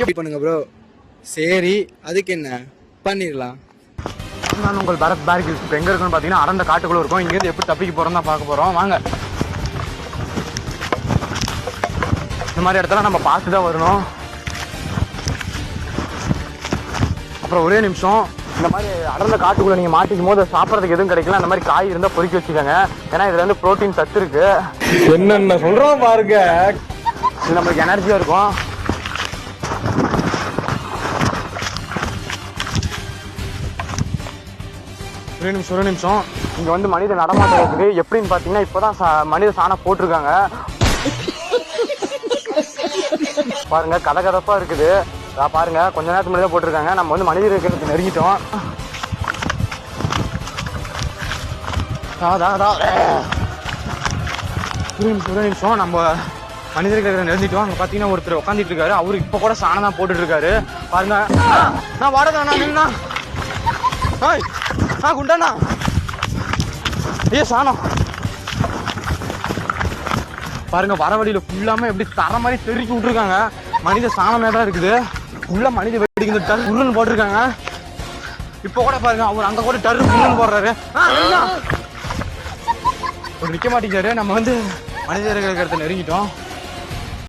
பண்ணுங்க ப்ரோ. சரி, அதுக்கு என்ன பண்ணிடலாம். நான் உங்கள் பரத் பேர்கில் இப்போ எங்கே இருக்குன்னு பார்த்தீங்கன்னா அடர்ந்த காட்டுக்குள்ளே இருக்கும். இங்கேருந்து எப்படி தப்பிக்க போகிறோம் தான் பார்க்க போகிறோம். வாங்க. இந்த மாதிரி இடத்துல நம்ம பார்த்து தான் வரணும். அப்புறம் ஒரே நிமிஷம், இந்த மாதிரி அடர்ந்த காட்டுக்குள்ளே நீங்கள் மாட்டிக்கும் போது சாப்பிட்றதுக்கு எதுவும் கிடைக்கல. அந்த மாதிரி காய் இருந்தால் பொறுக்கி வச்சுக்கோங்க. ஏன்னா இதில் வந்து ப்ரோட்டீன் சத்து இருக்குது. என்னென்ன சொல்கிறோம் பாருங்க. இது நம்மளுக்கு எனர்ஜியாக இருக்கும். ஒரு நிமிஷம் இங்கே வந்து மனித நடமாட்டம் இருக்குது. எப்படின்னு பார்த்தீங்கன்னா இப்போ தான் மனித சாணம் போட்டிருக்காங்க. பாருங்க, கதகதப்பாக இருக்குது. பாருங்க, கொஞ்ச நேரத்துக்கு முன்னாடி தான் போட்டிருக்காங்க. நம்ம வந்து மனித இருக்கிறதுக்கு நெருங்கிட்டோம். ஒரு நிமிஷம் நம்ம மனிதர்கள் நெருங்கிட்டோம். அங்கே பார்த்தீங்கன்னா ஒருத்தர் உட்காந்துட்டு இருக்காரு. அவரு இப்போ கூட சாணம் தான் போட்டுட்டு இருக்காரு. பாருங்க, நான் வாடகை நின்னா குண்டாண்ணா. ஐயோ சாணம் பாருங்க, வர வழியில ஃபுல்லாம எப்படி தர மாதிரி தெருக்கி விட்டுருக்காங்க. மனித சாணமே தான் இருக்குது. ஃபுல்லா மனித வெடிக்கிற டர் உருன்னு போட்டிருக்காங்க. இப்போ கூட பாருங்க, அவர் அங்க கூட டர் உருன்னு போடுறாரு. நிக்க மாட்டேங்கிறாரு. நம்ம வந்து மனிதர்கள் இடத்த நெருங்கிட்டோம்.